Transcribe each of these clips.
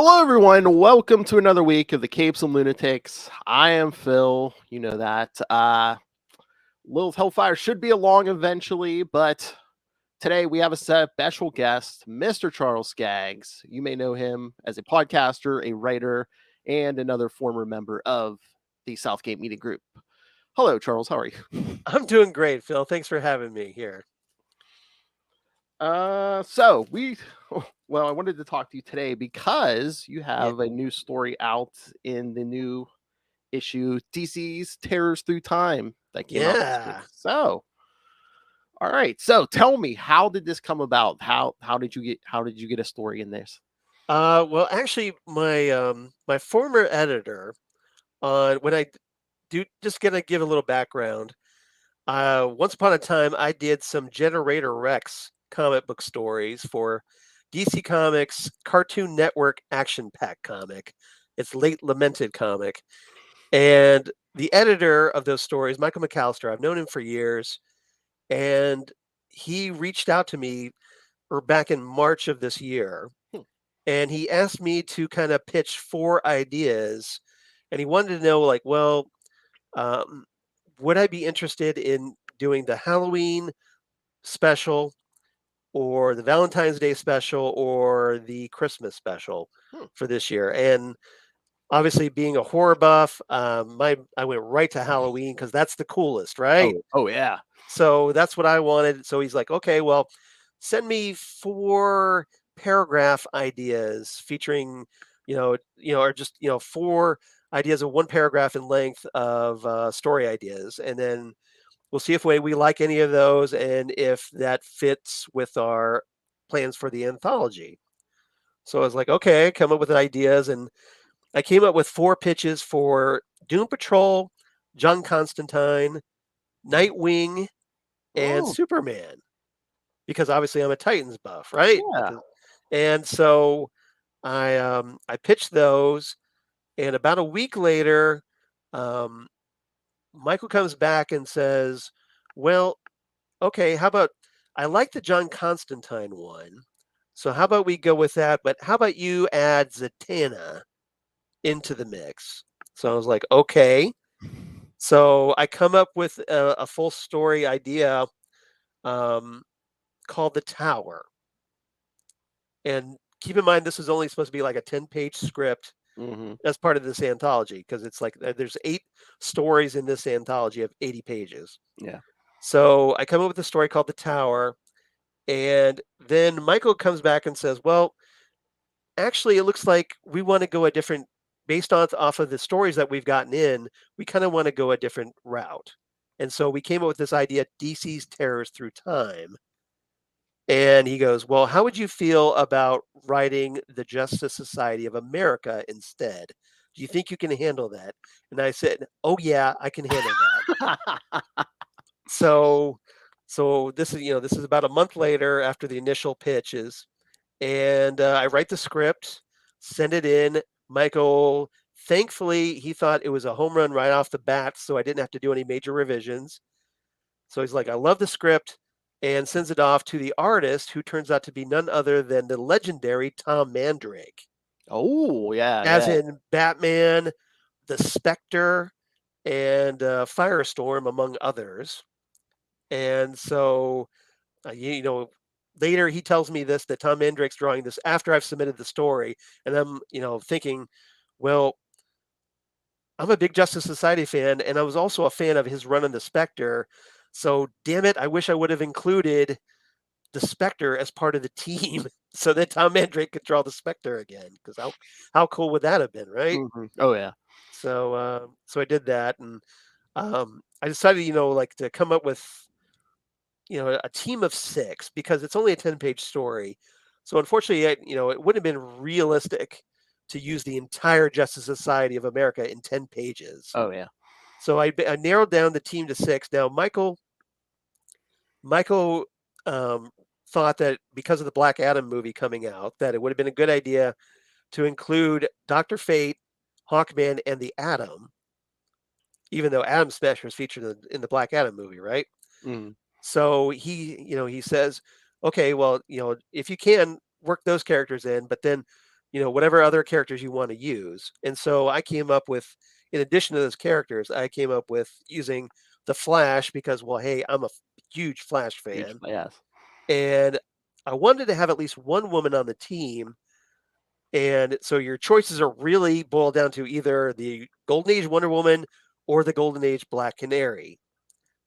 Hello, everyone. Welcome to another week of the Capes and Lunatics. I am Phil. You know that. Little Hellfire should be along eventually, but today we have a special guest, Mr. Charles Skaggs. You may know him as a podcaster, a writer, and another former member of the Southgate Media Group. Hello, Charles. How are you? I'm doing great, Phil. Thanks for having me here. So we, well, I wanted to talk to you today because you Yeah. have a new story out in the new issue, DC's Terrors Through Time, that came out this week. Yeah. So, all right. So, tell me, how did this come about? How did you get a story in this? Well, actually, my former editor on when I do just gonna give a little background. Once upon a time, I did some Generator Rex comic book stories for DC Comics Cartoon Network Action Pack comic. It's late lamented comic, and the editor of those stories, Michael McAllister, I've known him for years, and he reached out to me or back in March of this year, Hmm. and he asked me to kind of pitch four ideas, and he wanted to know, like, well, um, would I be interested in doing the Halloween special, or the Valentine's Day special, or the Christmas special Hmm. for this year? And obviously, being a horror buff, my I went right to Halloween because that's the coolest, right? Oh, yeah. So that's what I wanted. So he's like, okay, well, send me four paragraph ideas featuring, or just four ideas of one paragraph in length of story ideas, and then we'll see if we like any of those and if that fits with our plans for the anthology. So I was like, okay, come up with ideas, and I came up with four pitches for Doom Patrol, John Constantine, Nightwing, and Oh, Superman, because obviously I'm a Titans buff, right? yeah. And so I pitched those, and about a week later, um, Michael comes back and says, "Well, okay, how about I like the John Constantine one, so how about we go with that? But how about you add Zatanna into the mix?" So I was like, "Okay." So I come up with a full story idea um, called The Tower. And keep in mind, this is only supposed to be like a 10-page script Hmm. as part of this anthology, because it's like there's 8 stories in this anthology of 80 pages. Yeah. So I come up with a story called The Tower, and then Michael comes back and says, "Well, actually, it looks like we want to go a different based on off of the stories that we've gotten in, we kind of want to go a different route." And so we came up with this idea, DC's Terrors Through Time. And he goes, "Well, how would you feel about writing the Justice Society of America instead? Do you think you can handle that?" And I said, "Oh yeah, I can handle that." So so this is about a month later after the initial pitches, and I write the script, send it in. Michael, thankfully, he thought it was a home run right off the bat, so I didn't have to do any major revisions. So he's like, "I love the script," and sends it off to the artist, who turns out to be none other than the legendary Tom Mandrake, Oh, yeah, as yeah. in Batman, the Spectre, and Firestorm, among others. And so, later he tells me this, that Tom Mandrake's drawing this after I've submitted the story, and I'm, thinking, well, I'm a big Justice Society fan, and I was also a fan of his run on the Spectre. So, damn it, I wish I would have included the Spectre as part of the team so that Tom Mandrake could draw the Spectre again. Because how cool would that have been, right? Oh, yeah. So I did that, and I decided, like, to come up with a team of 6, because it's only a 10-page story. So unfortunately, it wouldn't have been realistic to use the entire Justice Society of America in 10 pages. Oh, yeah. So I narrowed down the team to 6. Now, Michael um, thought that because of the Black Adam movie coming out, that it would have been a good idea to include Dr. Fate, Hawkman, and the Atom, even though Adam Smash was featured in the Black Adam movie, right? Mhm. So he says, okay, well, if you can work those characters in, but then whatever other characters you want to use. And so I came up with, in addition to those characters, I came up with using the Flash because, well, hey, I'm a huge Flash Huge, fan. yes. And I wanted to have at least one woman on the team. And so your choices are really boiled down to either the Golden Age Wonder Woman or the Golden Age Black Canary.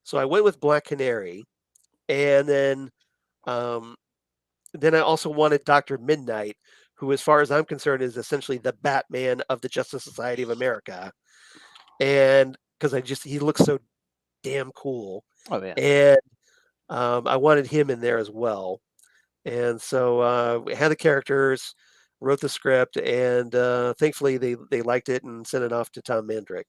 So I went with Black Canary. And um, then I also wanted Dr. Midnight, who, as far as I'm concerned, is essentially the Batman of the Justice Society of America. And because he looks so damn cool. Oh yeah. And I wanted him in there as well. And so we had the characters, wrote the script, and thankfully they liked it and sent it off to Tom Mandrake.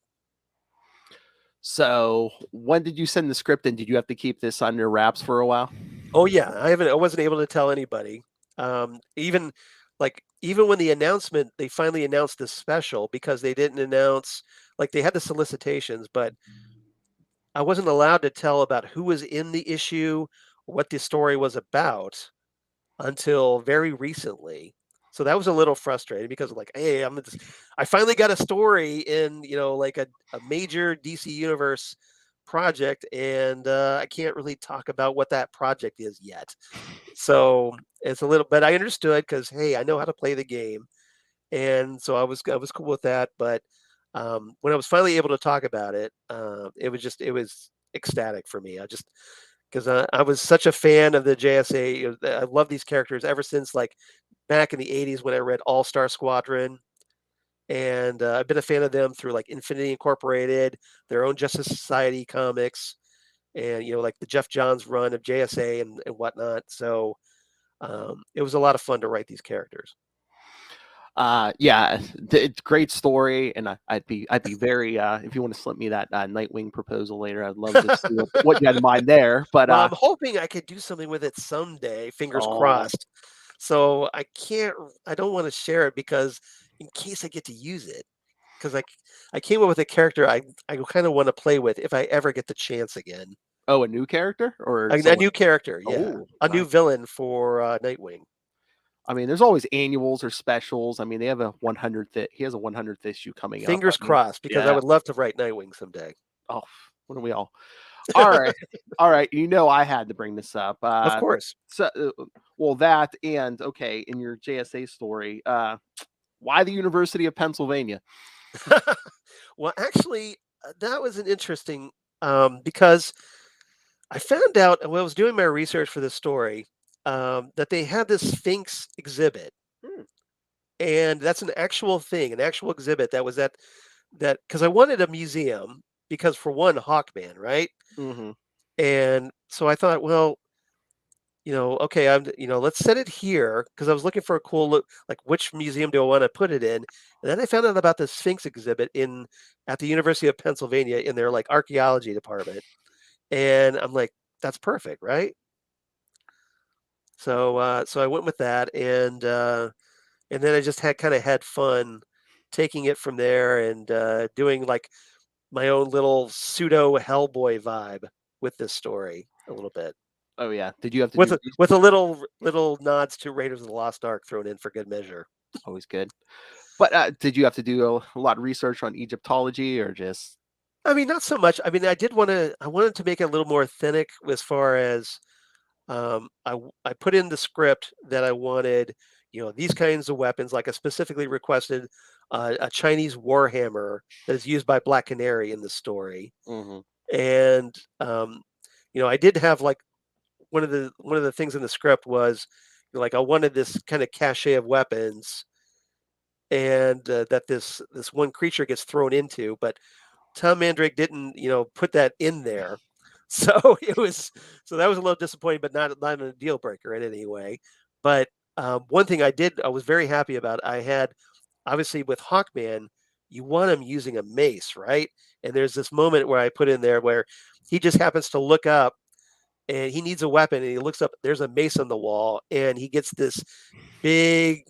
So when did you send the script in? Did you have to keep this under wraps for a while? Oh yeah, I wasn't able to tell anybody. Even when they finally announced this special, because they didn't announce, like, they had the solicitations, but I wasn't allowed to tell about who was in the issue, what the story was about until very recently. So that was a little frustrating because, like, hey, I finally got a story in, like a major DC Universe project, and I can't really talk about what that project is yet. So it's a little, but I understood because, hey, I know how to play the game, and so I was cool with that. But when I was finally able to talk about it, it was ecstatic for me. I just because I was such a fan of the JSA. I love these characters ever since, like, back in the '80s when I read All Star Squadron, and I've been a fan of them through, like, Infinity Incorporated, their own Justice Society comics, and like the Jeff Johns run of JSA and whatnot. So it was a lot of fun to write these characters. Yeah, it's great story, and I'd be very if you want to slip me that Nightwing proposal later, I'd love to see what you had in mind there. But Well, I'm hoping I could do something with it someday, fingers oh crossed. So I don't want to share it because in case I get to use it, because I came up with a character I kind of want to play with if I ever get the chance again. oh, a new character or A someone? new character, yeah, Oh, a new nice. villain for Nightwing. I mean, there's always annuals or specials. I mean, they have a 100th. He has a 100th issue coming up. I Fingers mean, crossed, because I yeah. would love to write Nightwing someday. Oh, when are we all? All right, all right. I had to bring this up. Of course. So, well, that and okay, in your JSA story, why the University of Pennsylvania? Well, actually, that was an interesting, because I found out when I was doing my research for this story, that they had this Sphinx exhibit, Hmm. and that's an actual thing, an actual exhibit that was at that because I wanted a museum because, for one, Hawkman, right? Mm-hmm. And so I thought, well, okay, let's set it here because I was looking for a cool look, like, which museum do I want to put it in? And then I found out about the Sphinx exhibit in at the University of Pennsylvania in their, like, archaeology department, and I'm like, that's perfect, right? So I went with that, and then I just had fun taking it from there and doing, like, my own little pseudo Hellboy vibe with this story a little bit. Oh yeah. Did you have to With do a with a little nods to Raiders of the Lost Ark thrown in for good measure. always good? But did you have to do a lot of research on Egyptology or just? I mean, not so much. I mean, I wanted to make it a little more authentic as far as, I put in the script that I wanted, these kinds of weapons. Like, I specifically requested a Chinese warhammer that is used by Black Canary in the story. Mm-hmm. And I did have, like, one of the things in the script was, like, I wanted this kind of cache of weapons, and that this one creature gets thrown into, but Tom Mandrake didn't, put that in there. So that was a little disappointing, but not a deal breaker in any way. But one thing I was very happy about. I had, obviously, with Hawkman, you want him using a mace, right? And there's this moment where I put in there where he just happens to look up and he needs a weapon, and he looks up. There's a mace on the wall, and he gets this big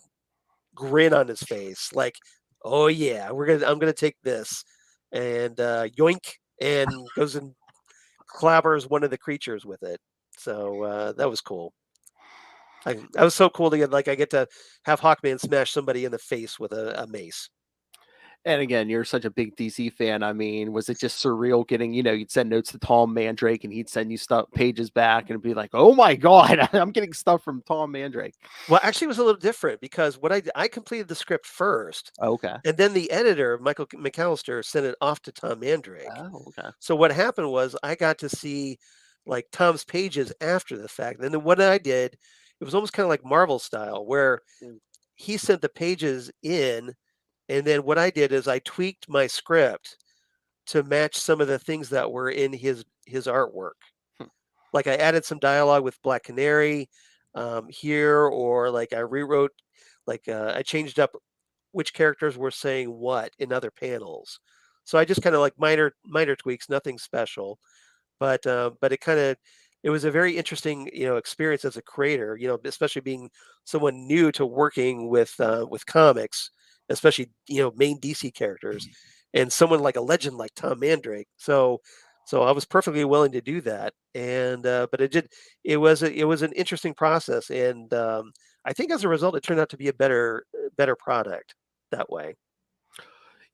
grin on his face, like, "Oh yeah, I'm gonna take this," and yoink, and goes and clobbers one of the creatures with it. So that was cool. I was so cool to I get to have Hawkman smash somebody in the face with a mace. And again, you're such a big DC fan. I mean, was it just surreal getting, you'd send notes to Tom Mandrake and he'd send you stuff pages back and be like, oh my God, I'm getting stuff from Tom Mandrake. Well, actually, it was a little different because I completed the script first, Okay. and then the editor, Michael McAllister, sent it off to Tom Mandrake. Oh, okay. So what happened was I got to see like Tom's pages after the fact. And then what I did, it was almost kind of like Marvel style, where Mm. he sent the pages in, and then what I did is I tweaked my script to match some of the things that were in his artwork. Hmm. Like I added some dialogue with Black Canary here, or like I rewrote, I changed up which characters were saying what in other panels. So I just kind of like minor tweaks, nothing special, but it was a very interesting experience as a creator, especially being someone new to working with comics, especially main DC characters, and someone like a legend like Tom Mandrake. So I was perfectly willing to do that, and but it was an interesting process, and I think as a result it turned out to be a better product that way.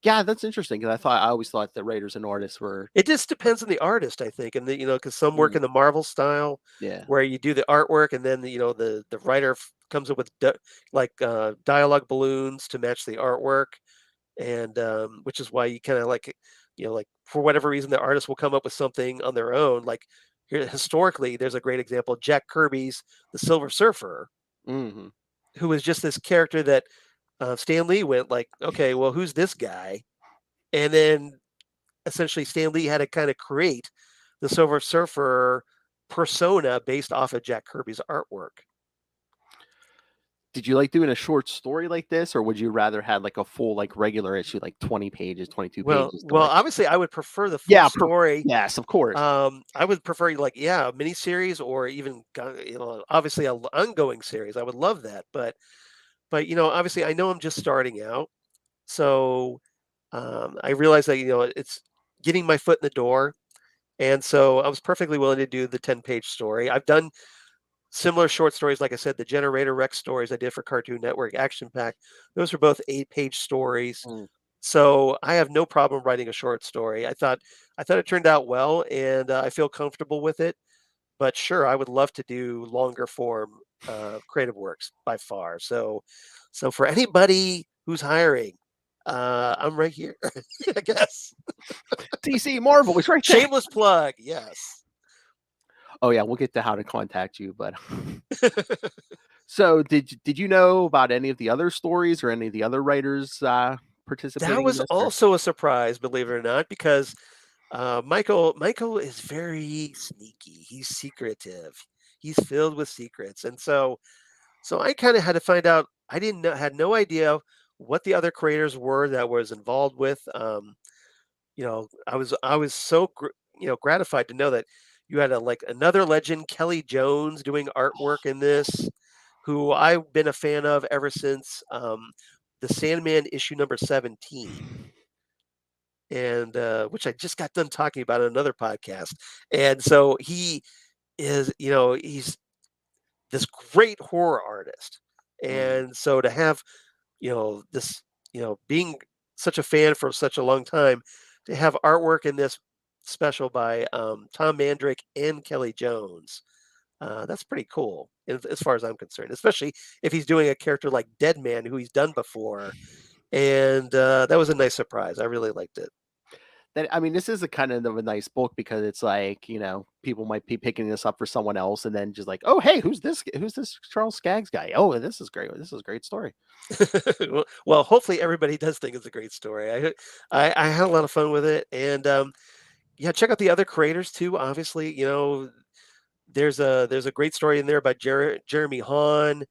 Yeah, that's interesting because I always thought that writers and artists were. It just depends on the artist, I think, and because some work Mm, in the Marvel style, yeah. where you do the artwork, and then the writer comes up with dialogue balloons to match the artwork, and which is why you kind of like for whatever reason the artist will come up with something on their own. Like here, historically, there's a great example: Jack Kirby's The Silver Surfer, Hmm. who was just this character that Stan Lee went like, okay, well, who's this guy? And then essentially Stan Lee had to kind of create the Silver Surfer persona based off of Jack Kirby's artwork. Did you like doing a short story like this, or would you rather had like a full like regular issue, like 20 pages, 22 pages to Well, like? obviously, I would prefer the full Yeah. story. Yes, of course. I would prefer a miniseries or even obviously a ongoing series. I would love that, but obviously, I know I'm just starting out, so I realize that it's getting my foot in the door, and so I was perfectly willing to do the 10-page story. I've done similar short stories, like I said, the Generator Rex stories I did for Cartoon Network, Action Pack. Those were both 8-page stories. Mm. So I have no problem writing a short story. I thought it turned out well, and I feel comfortable with it. But sure, I would love to do longer form creative works by far. So for anybody who's hiring, I'm right here. I guess DC Marvel is right there. shameless plug. Yes. Oh yeah, we'll get to how to contact you, but so did you know about any of the other stories or any of the other writers That participating in was this? Or? also a surprise, believe it or not, because Michael is very sneaky. He's secretive. He's filled with secrets, and so I kind of had to find out. I didn't know, had no idea what the other creators were that was involved with. I was so gratified to know that you had another legend, Kelly Jones, doing artwork in this, who I've been a fan of ever since the Sandman issue number 17, and which I just got done talking about on another podcast. And so he is, he's this great horror artist, Mm. and so to have this, being such a fan for such a long time, to have artwork in this special by Tom Mandrake and Kelly Jones. That's pretty cool as far as I'm concerned, especially if he's doing a character like Deadman, who he's done before. And that was a nice surprise. I really liked it. That I mean, this is a kind of a nice book because it's like people might be picking this up for someone else, and then just like, oh hey, who's this? Who's this Charles Skaggs guy? Oh, this is great. This is a great story. Well, hopefully everybody does think it's a great story. I had a lot of fun with it, and yeah, check out the other creators too. Obviously, there's a great story in there by Jeremy Hahn.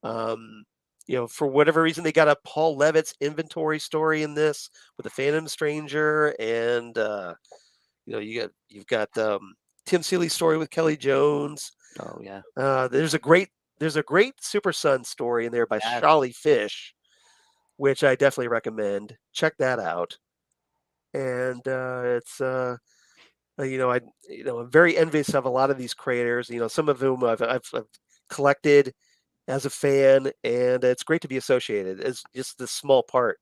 Um, for whatever reason, they got a Paul Levitt's inventory story in this with the Phantom Stranger, and you've got Tim Seeley's story with Kelly Jones. Oh yeah, There's a great Super Sun story in there by yes. Sholly Fish, which I definitely recommend. Check that out. And it's I'm very envious of a lot of these creators. Some of whom I've collected, as a fan, and it's great to be associated as just this small part,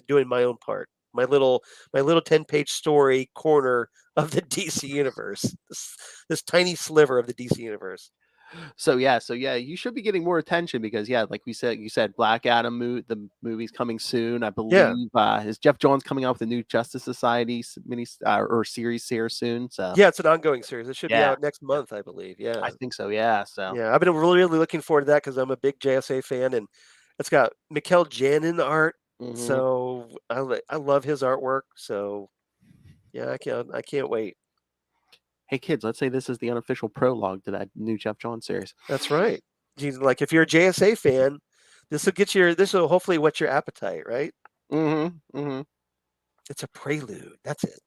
doing my own part, my little 10-page story corner of the DC universe, this tiny sliver of the DC universe. So yeah, you should be getting more attention because yeah, like you said Black Adam the movie's coming soon. I Yeah, believe is Jeff Johns coming out with a new Justice Society mini or series here soon. So yeah, it's an ongoing series. It should be yeah, out next month, I believe. I Yeah, think so. Yeah, so yeah, I've been really looking forward to that because I'm a big JSA fan, and it's got Mikkel Janin art, mhm. so I love his artwork. So yeah, I can't wait. Hey kids, let's say this is the unofficial prologue to that new Jeff Johns series. That's right. Like if you're a JSA fan, this will hopefully whet your appetite, right? Hmm. It's a prelude. That's it.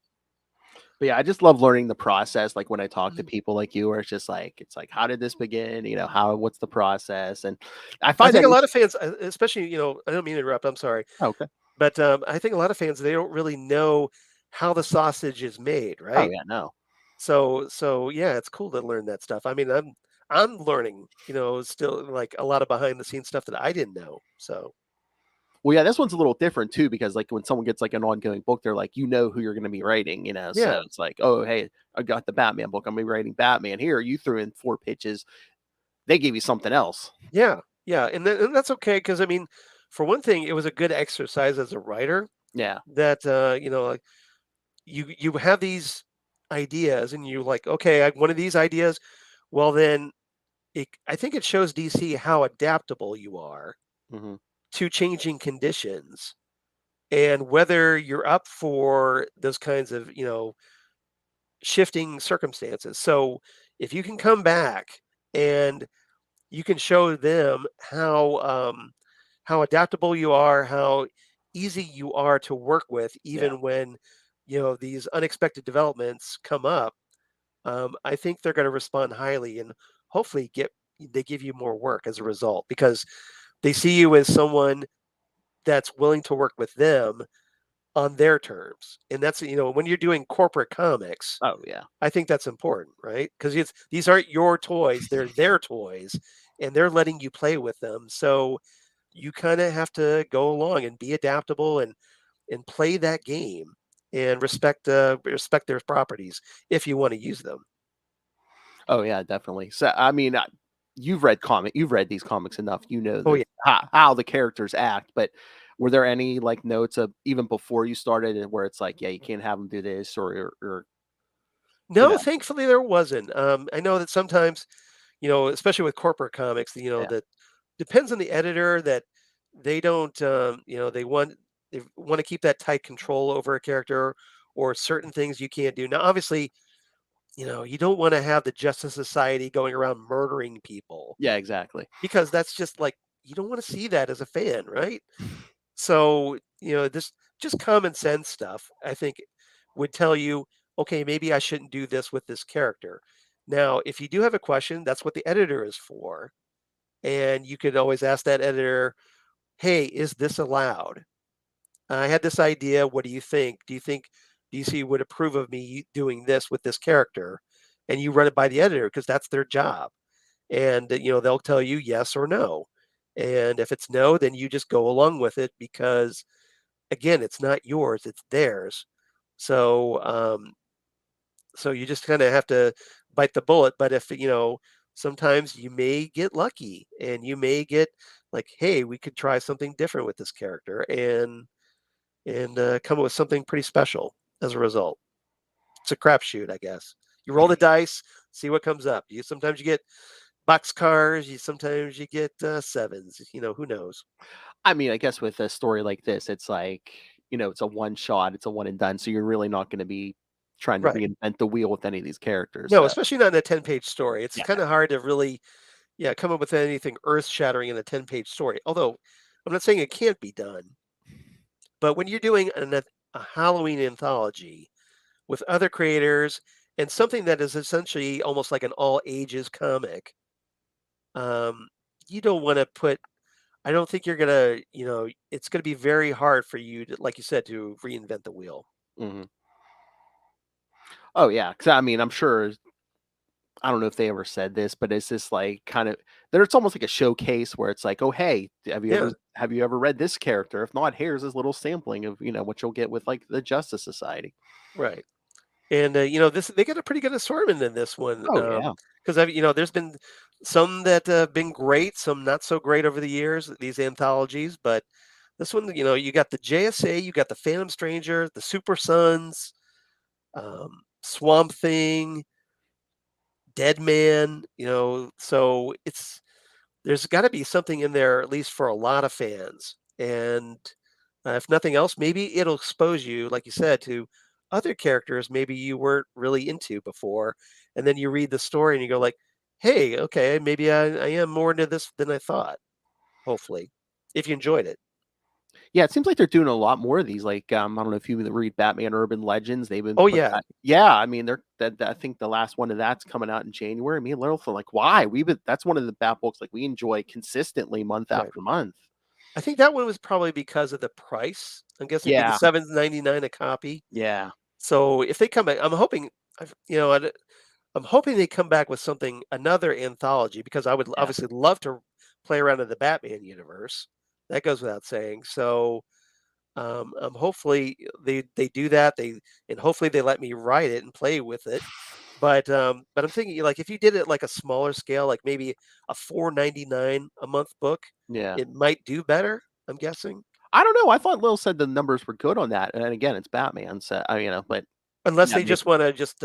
But yeah, I just love learning the process. Like when I talk to Mhm. people like you, where it's like, how did this begin? What's the process? And I I find think that a lot of fans, especially, I don't mean to interrupt. I'm sorry, okay. but I think a lot of fans they don't really know how the sausage is made, Oh right? yeah, no. So yeah, it's cool to learn that stuff. I mean, I'm learning, still like a lot of behind the scenes stuff that I didn't know. So Well, yeah, this one's a little different too because like when someone gets like an ongoing book, they're like, who you're going to be writing. So yeah, it's like, oh, hey, I got the Batman book. I'm gonna be writing Batman. Here, you threw in 4 pitches. They gave you something else. yeah, and that's okay because I mean, for one thing, it was a good exercise as a writer Yeah, that like you have these ideas and you like, okay, one of these ideas. Well, then I think it shows DC how adaptable you are hmm, to changing conditions and whether you're up for those kinds of shifting circumstances. So if you can come back and you can show them how adaptable you are, how easy you are to work with, yeah. even when these unexpected developments come up. I think they're going to respond highly and hopefully they give you more work as a result because they see you as someone that's willing to work with them on their terms. And that's when you're doing corporate comics, Oh yeah. I think that's important, right? Because these aren't your toys; they're their toys, and they're letting you play with them. So you kind of have to go along and be adaptable and play that game and respect their properties if you want to use them. Oh yeah, definitely. So I mean, you've read these comics enough. You know Oh yeah. how the characters act. But were there any like notes of even before you started and where it's like, yeah, you can't have them do this or you No, know, thankfully there wasn't. I know that sometimes, especially with corporate comics, yeah, that depends on the editor that they don't, they want to keep that tight control over a character or certain things you can't do. Now, obviously, you don't want to have the Justice Society going around murdering people yeah, exactly. because that's just like you don't want to see that as a fan, right? So, this just common sense stuff, I think, would tell you, okay, maybe I shouldn't do this with this character. Now, if you do have a question, that's what the editor is for. And you could always ask that editor, hey, is this allowed? I had this idea. What do you think? Do you think DC would approve of me doing this with this character? And you run it by the editor because that's their job. And, they'll tell you yes or no. And if it's no, then you just go along with it because again, it's not yours, it's theirs. So, so you just kind of have to bite the bullet. But if, sometimes you may get lucky and you may get like, hey, we could try something different with this character and come up with something pretty special as a result. It's a crapshoot, I guess. You roll the dice, see what comes up. Sometimes you get box cars, sometimes you get sevens. Who knows? I mean, I guess with a story like this, it's like, it's a one shot, it's a one and done. So you're really not going to be trying to Right. reinvent the wheel with any of these characters. No, So especially not in a 10-page story. It's yeah, kind of hard to really, yeah, come up with anything earth-shattering in a 10-page story. Although I'm not saying it can't be done, but when you're doing a Halloween anthology with other creators and something that is essentially almost like an all ages comic, um, you don't want to put. I don't think you're gonna, it's gonna be very hard for you to, like you said, to reinvent the wheel. hmm. Oh yeah, because I mean, I'm sure I don't know if they ever said this, but it's this like kind of It's almost like a showcase where it's like, oh hey, Yeah, have you ever read this character? If not, here's this little sampling of what you'll get with like the Justice Society. right. And this they got a pretty good assortment in this one. Oh yeah, Because there's been some that have been great, some not so great over the years. These anthologies, but this one, you got the JSA, you got the Phantom Stranger, the Super Sons, Swamp Thing, Dead Man. So there's got to be something in there at least for a lot of fans. And if nothing else, maybe it'll expose you, like you said, to other characters maybe you weren't really into before. And then you read the story and you go like, hey, okay, maybe I am more into this than I thought. Hopefully, if you enjoyed it. yeah. It seems like they're doing a lot more of these. Like I don't know if you read Batman Urban Legends. They've been Oh putting yeah, that. Yeah, I mean I think the last one of that's coming out in January. Me and Little feel like why that's one of the Bat books like we enjoy consistently month right. after month. I think that one was probably because of the price. I'm guessing for the Yeah, $7.99 a copy. yeah, So if they come back, I'm hoping, I'm hoping they come back with something, another anthology, because I would yeah. obviously love to play around in the Batman universe. That goes without saying. So hopefully they do that. And hopefully they let me write it and play with it. But I'm thinking like if you did it like a smaller scale, like maybe a 4.99 a month book, Yeah. it might do better. I'm guessing, I don't know. I thought Lil said the numbers were good on that. And again, it's Batman. So, but unless yeah, they maybe. just want to just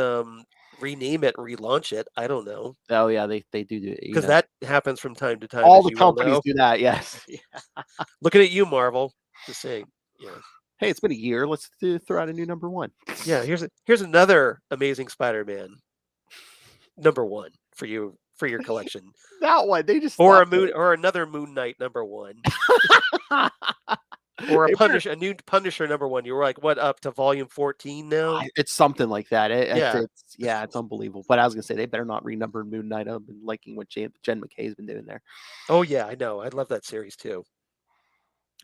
rename it, relaunch it. I don't know. Oh, yeah, they do, Because that happens from time to time, all as the you well companies know. do that. Yes. Yeah. Looking at you, Marvel. Just saying. Yeah. Hey, it's been a year. Let's throw out a new number one. Yeah, here's another Amazing Spider-Man number 1 for you for your collection. That one, they just Or a stopped Moon or another Moon Knight number 1. it. Or a They better, Punisher, a new Punisher number 1. You were like, what, up to volume 14 now? it's something like that. Yeah. Yeah, it's unbelievable. But I was gonna say they better not renumber Moon Knight. I've been liking what Jen McKay's been doing there. Oh yeah, I know. I love that series too.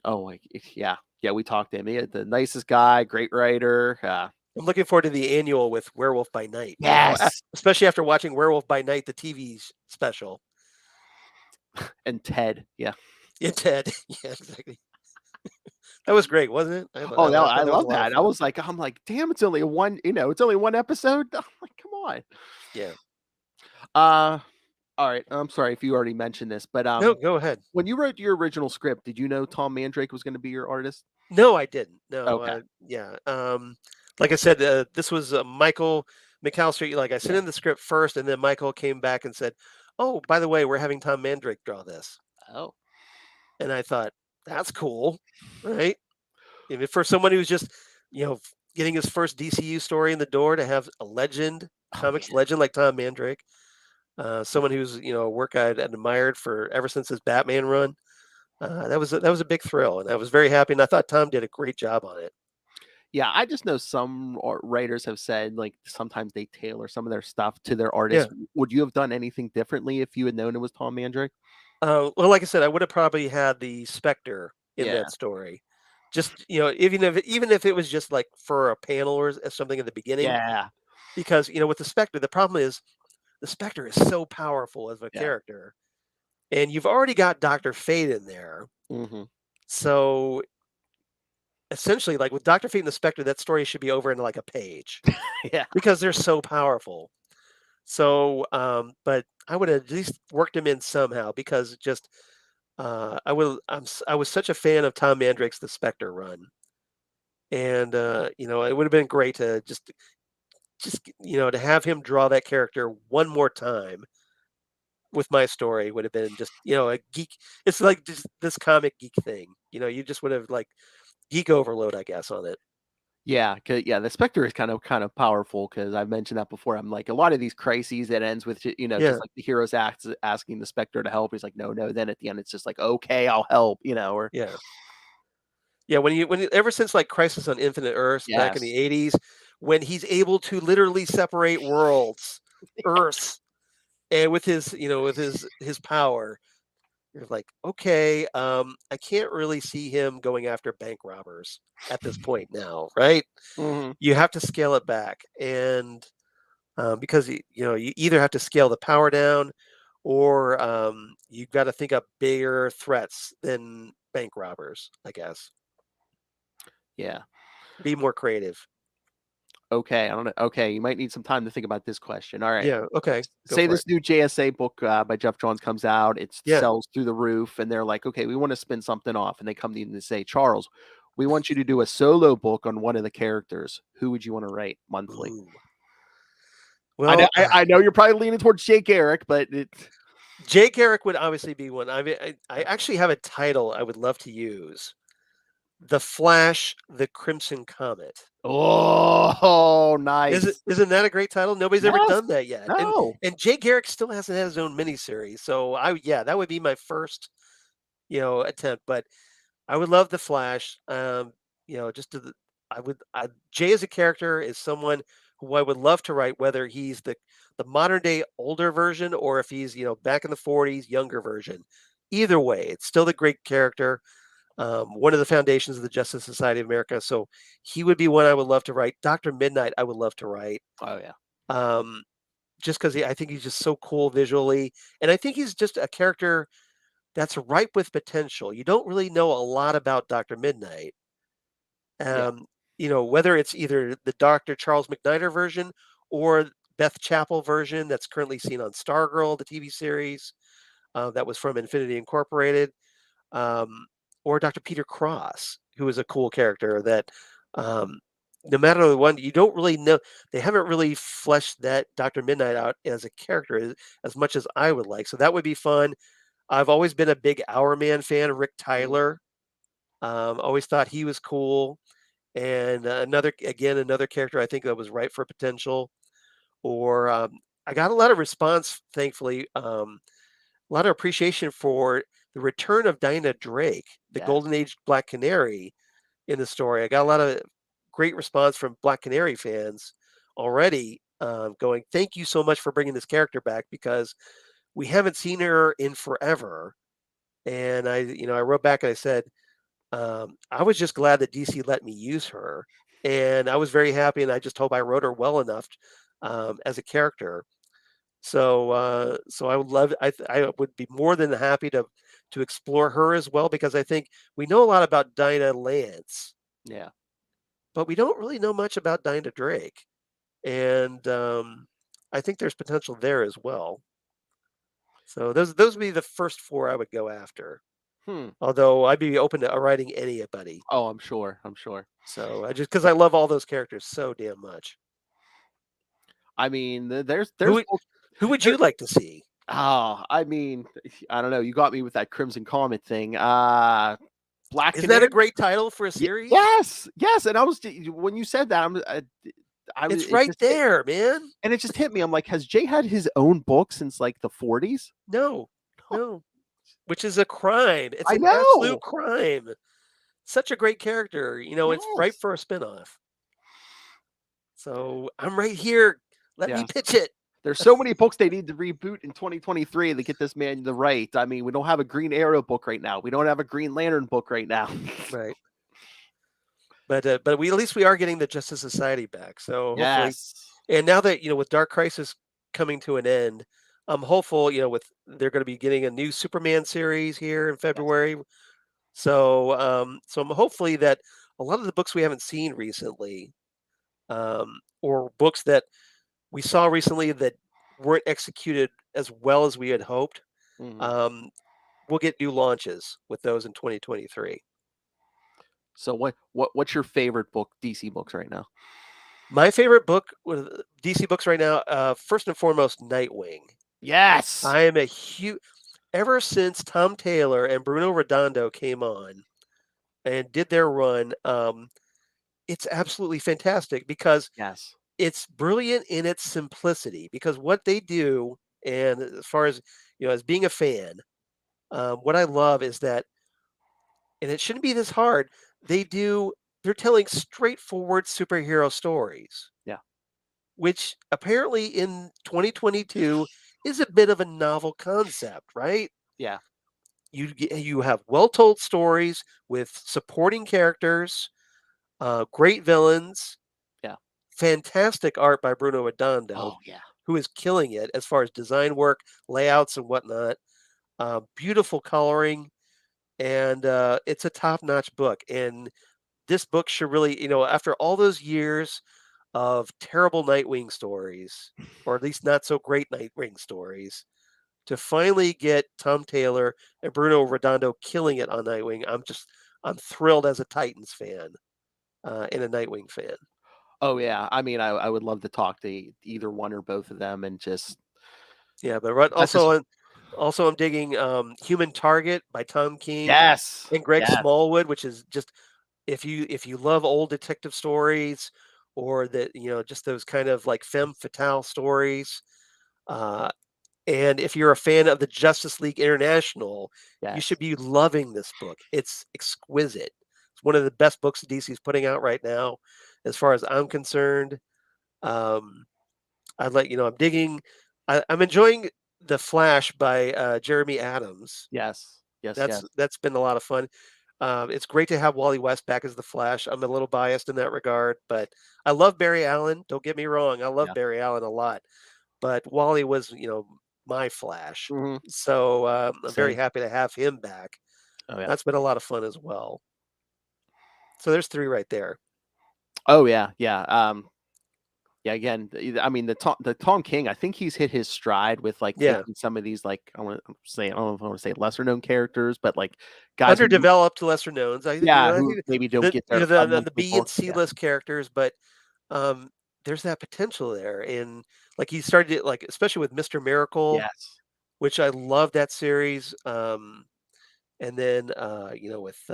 Oh, like yeah, yeah. We talked to him. He had the nicest guy, great writer. I'm looking forward to the annual with Werewolf by Night, Yes, especially after watching Werewolf by Night, the TV special. and Ted. Yeah. Yeah, Ted. Yeah, exactly. That was great, wasn't it? Oh, no, I I thought that was a love lot of that. fun. I'm like, damn, it's only one. It's only one episode. I'm like, come on. Yeah. Uh, all right. I'm sorry if you already mentioned this, but No, go ahead. when you wrote your original script, did you know Tom Mandrake was going to be your artist? No, I didn't. No, Okay. yeah. Like I said, this was Michael McAllister. Like I sent Yeah. in the script first, and then Michael came back and said, "Oh, by the way, we're having Tom Mandrake draw this." Oh. And I thought, "That's cool, right?" If for someone who's just, getting his first DCU story in the door to have a legend, Oh comics yeah. legend like Tom Mandrake, someone who's a work I'd admired for ever since his Batman run. That was a big thrill, and I was very happy. And I thought Tom did a great job on it. Yeah, I just know some writers have said like sometimes they tailor some of their stuff to their Yeah. artists. Would you have done anything differently if you had known it was Tom Mandrake? Well, like I said, I would have probably had the Spectre in Yeah. that story. Just even if it was just like for a panel or something at the beginning, Yeah. because with the Spectre, the problem is the Spectre is so powerful as a Yeah. character, and you've already got Doctor Fate in there. Hmm. So essentially, like with Doctor Fate and the Spectre, that story should be over in like a page Yeah. because they're so powerful. So, but I would have at least worked him in somehow because just I was such a fan of Tom Mandrake's The Spectre run, and it would have been great to to have him draw that character one more time with my story would have been just a geek. It's like just this comic geek thing. You just would have like geek overload, I guess, on it. Yeah, yeah, the Spectre is kind of powerful because I've mentioned that before. I'm like a lot of these crises that ends with Yeah, just like the hero's asking the Spectre to help. He's like, no, no. Then at the end, it's just like, okay, I'll help. Or yeah. Yeah, ever since like Crisis on Infinite Earths back in the yes, '80s, when he's able to literally separate worlds, Earths, and with his power, you're like, okay, I can't really see him going after bank robbers at this point now, right? hmm You have to scale it back, and because you either have to scale the power down, or you've got to think up bigger threats than bank robbers, I guess. Yeah. Be more creative. Okay. I don't know. Okay. You might need some time to think about this question. All right. Yeah. Okay. Go Say for it. this new JSA book by Jeff Johns comes out, it Yeah. sells through the roof, and they're like, okay, we want to spin something off. And they come to you and they say, Charles, we want you to do a solo book on one of the characters. Who would you want to write monthly? Ooh. I know, Well, I know you're probably leaning towards Jake Garrick, but Jay Garrick would obviously be one. I mean, I actually have a title I would love to use: "The Flash, the Crimson Comet." oh, nice. Isn't that a great title? Nobody's ever Yes. done that yet, No. and Jay Garrick still hasn't had his own miniseries. So yeah, that would be my first attempt. But I would love the Flash. Just to Jay as a character is someone who I would love to write, whether he's the modern day older version or if he's back in the 40s younger version. Either way, it's still the great character. One of the foundations of the Justice Society of America. So he would be one I would love to write. Dr. Midnight, I would love to write. Oh, yeah. Just because I think he's just so cool visually, and I think he's just a character that's ripe with potential. You don't really know a lot about Dr. Midnight. Yeah. Whether it's either the Dr. Charles McNider version or Beth Chapel version that's currently seen on Stargirl, the TV series that was from Infinity Incorporated, um, or Dr. Peter Cross, who is a cool character that um, no matter the one, you don't really know. They haven't really fleshed that Dr. Midnight out as a character as much as I would like. So that would be fun. I've always been a big Hourman fan, Rick Mhm. Tyler. Always thought he was cool. And another character I think that was right for potential. Or I got a lot of response, thankfully, a lot of appreciation for the return of Dinah Drake, the Yes. Golden Age Black Canary in the story. I got a lot of great response from Black Canary fans already, going, "Thank you so much for bringing this character back because we haven't seen her in forever." And I wrote back and I said, I was just glad that DC let me use her, and I was very happy. And I just hope I wrote her well enough as a character. So I would love. I would be more than happy to explore her as well because I think we know a lot about Dinah Lance, Yeah. but we don't really know much about Dinah Drake, and I think there's potential there as well. So those would be the first four I would go after. Hmm. Although I'd be open to writing anybody. Oh, I'm sure. I'm sure. So I just because I love all those characters so damn much. I mean, Who there's would who would there, you like to see? I mean, I don't know. You got me with that Crimson Comet thing. Black Isn't that Canary. a great title for a series? Yes, yes. And I was when you said that, I was It's right there, man. and it just hit me. I'm like, has Jay had his own book since like the 40s? No, no, which is a crime. It's I an absolute know. crime. Such a great character. It's ripe Yes. for a spinoff. So I'm right here. Let me Yes. pitch it. There's so many books they need to reboot in 2023 to get this man the right. I mean, we don't have a Green Arrow book right now. We don't have a Green Lantern book right now. Right. But we at least we are getting the Justice Society back. So hopefully, Yes. and now that with Dark Crisis coming to an end, I'm hopeful. With they're going to be getting a new Superman series here in Yes. February. So I'm hopefully that a lot of the books we haven't seen recently, or books that we saw recently that weren't executed as well as we had hoped, Mhm. um, we'll get new launches with those in 2023. So what's your favorite book, DC books right now? My favorite book with DC books right now, first and foremost, Nightwing. Yes. I am a huge ever since Tom Taylor and Bruno Redondo came on and did their run. It's absolutely fantastic because Yes. it's brilliant in its simplicity. Because what they do, and as far as as being a fan, what I love is that, and it shouldn't be this hard. They're telling straightforward superhero stories, Yeah. which apparently in 2022 is a bit of a novel concept, right? Yeah. You have well told stories with supporting characters, great villains, Yeah. fantastic art by Bruno Redondo, Oh yeah. who is killing it as far as design work, layouts, and whatnot. Beautiful coloring, and it's a top-notch book. And this book should really, after all those years of terrible Nightwing stories, or at least not so great Nightwing stories, to finally get Tom Taylor and Bruno Redondo killing it on Nightwing, I'm thrilled as a Titans fan and a Nightwing fan. Oh yeah, I mean, I would love to talk to either one or both of them and just Yeah, but that's just also I'm digging Human Target by Tom King yes, and Greg yes, Smallwood, which is just if you love old detective stories or that just those kind of like femme fatale stories, uh, and if you're a fan of the Justice League International, you yes. should be loving this book. It's exquisite. It's one of the best books DC is putting out right now, as far as I'm concerned. Um, I'm digging. I'm enjoying The Flash by Jeremy Adams. Yes. Yes, That's yes. that's been a lot of fun. It's great to have Wally West back as the Flash. I'm a little biased in that regard, but I love Barry Allen. Don't get me wrong, I love Yeah. Barry Allen a lot, but Wally was, my Flash. Mhm. So I'm very Same. happy to have him back. Oh, yeah. That's been a lot of fun as well. So there's three right there. Oh, yeah, yeah, yeah, again, I mean, the Tom King, I think he's hit his stride with, like, Yeah, taking some of these, like, I don't know if I wanna say lesser known characters, but, like, guys who underdeveloped, lesser knowns. yeah, I who think maybe don't the get their a the monthly B and book. C Yeah. list characters, but um, there's that potential there. And like he started it, like especially with Mister Miracle, Yes. which I love that series. And then with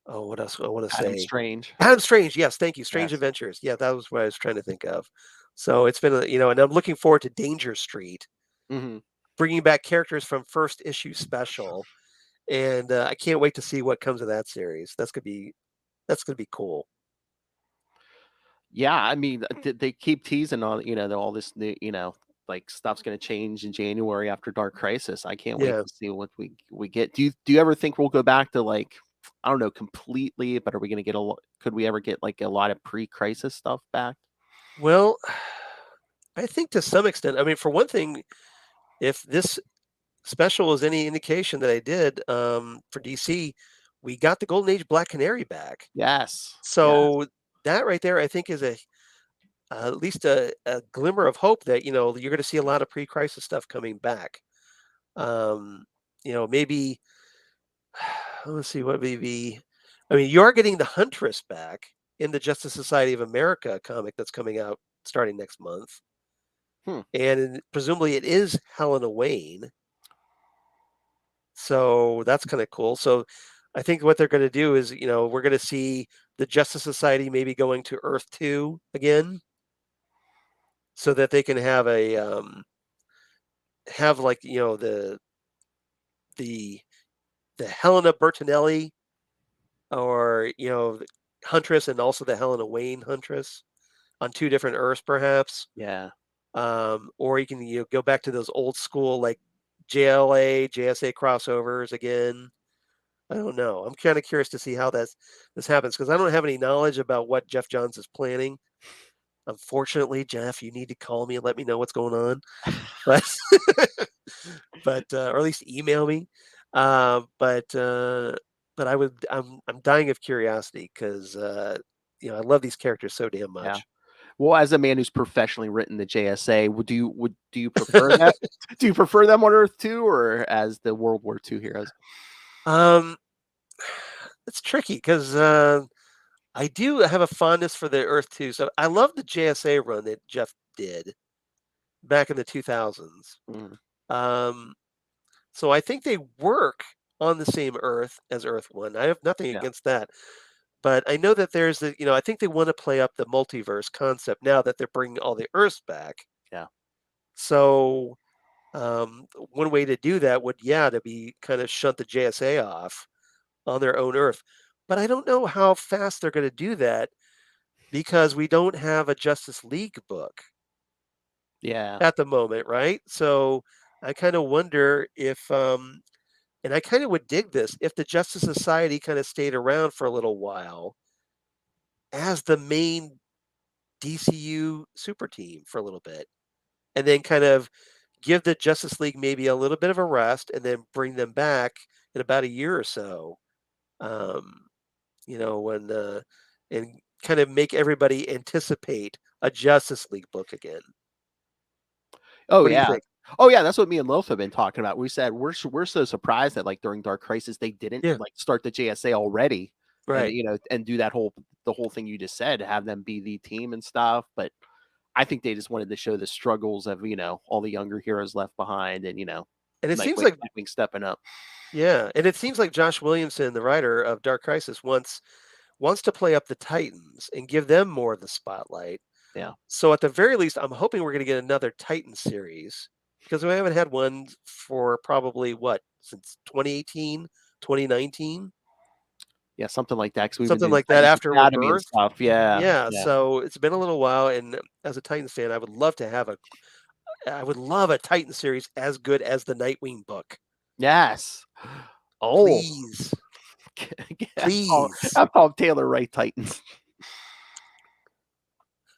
oh, what else I want to Adam say? Strange. Adam Strange, yes, thank you. Strange Yes. Adventures. Yeah, that was what I was trying to think of. So it's been and I'm looking forward to Danger Street, Mhm. bringing back characters from first issue special, and I can't wait to see what comes of that series. That's gonna be cool. Yeah, I mean, they keep teasing on, all this new, like stuff's gonna change in January after Dark Crisis. I can't wait Yeah. to see what we get. Do you ever think we'll go back to like, I don't know, completely, but are we gonna get could we ever get like a lot of pre-crisis stuff back? Well, I think to some extent. I mean, for one thing, if this special is any indication that I did for DC, we got the Golden Age Black Canary back. Yes. Yes. So that right there, I think, is at least a glimmer of hope that you're going to see a lot of pre-crisis stuff coming back. Um, maybe let's see what maybe. I mean, you are getting the Huntress back in the Justice Society of America comic that's coming out starting next month, Hmm. and presumably it is Helena Wayne. So that's kind of cool. So I think what they're going to do is, we're going to see the Justice Society maybe going to Earth 2 again so that they can have like, the the Helena Bertinelli or, Huntress and also the Helena Wayne Huntress on two different Earths perhaps. Yeah. Or you can go back to those old school like JLA, JSA crossovers again. I don't know. I'm kind of curious to see how this happens because I don't have any knowledge about what Jeff Johns is planning. Unfortunately, Jeff, you need to call me and let me know what's going on. But or at least email me. Uh, but uh, but I'm dying of curiosity because I love these characters so damn Yeah. much. Well, as a man who's professionally written the JSA, do you prefer that? Do you prefer them on Earth 2 or as the World War II heroes? um, it's tricky because I do have a fondness for the Earth too. So I love the JSA run that Jeff did back in the 2000s. Mm, Um, so I think they work on the same Earth as Earth One. I have nothing yeah. against that, but I know that I think they want to play up the multiverse concept now that they're bringing all the Earths back. Yeah. So one way to do that would, yeah, to be kind of shunt the JSA off on their own Earth. But I don't know how fast they're going to do that because we don't have a Justice League book Yeah. at the moment, right? So I kind of wonder if and I kind of would dig this if the Justice Society kind of stayed around for a little while as the main DCU super team for a little bit. and then kind of give the Justice League maybe a little bit of a rest, and then bring them back in about a year or so. Um, when and kind of make everybody anticipate a Justice League book again. Oh, What do you yeah. think? Oh, yeah, that's what me and Lilith have been talking about. We said we're so surprised that, like, during Dark Crisis, they didn't, Yeah, like, start the JSA already and, right. and do the whole thing you just said, have them be the team and stuff, but I think they just wanted to show the struggles of, all the younger heroes left behind and, And it seems Nightwing stepping up. like Josh Williamson, the writer of Dark Crisis, wants to play up the Titans and give them more of the spotlight. Yeah. So at the very least, I'm hoping we're going to get another Titan series because we haven't had one for probably what, since 2018, 2019, Yeah, something like that. Because 'cause we've been something doing like that Titans after Academy and Rebirth. stuff. Yeah, Yeah, yeah. so it's been a little while, and as a Titans fan, I would love a Titan series as good as the Nightwing book. Yes. Oh, Please, have Paul please. have Paul Taylor write Titans.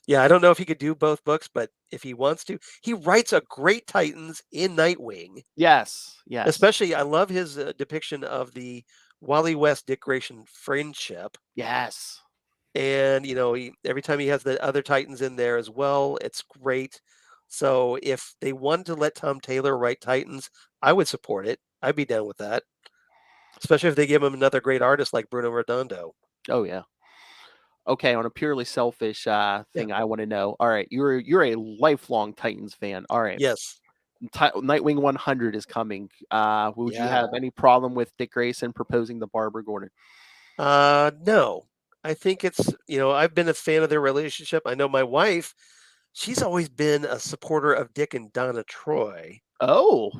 Yeah, I don't know if he could do both books, but if he wants to, he writes a great Titans in Nightwing. Yes, yes, Especially, I love his depiction of the Wally West Dick Grayson friendship. yes. And, every time he has the other Titans in there as well, it's great. So if they wanted to let Tom Taylor write Titans, I would support it. I'd be down with that, especially if they give him another great artist like Bruno Redondo. Oh, yeah. Okay, on a purely selfish, Yeah. thing, I wanna know, alright, you're a lifelong Titans fan. Alright, Yes. Nightwing 100 is coming. Would you Yeah. have any problem with Dick Grayson proposing to Barbara Gordon? No. I think I've been a fan of their relationship. I know my wife, she's always been a supporter of Dick and Donna Troy. Oh,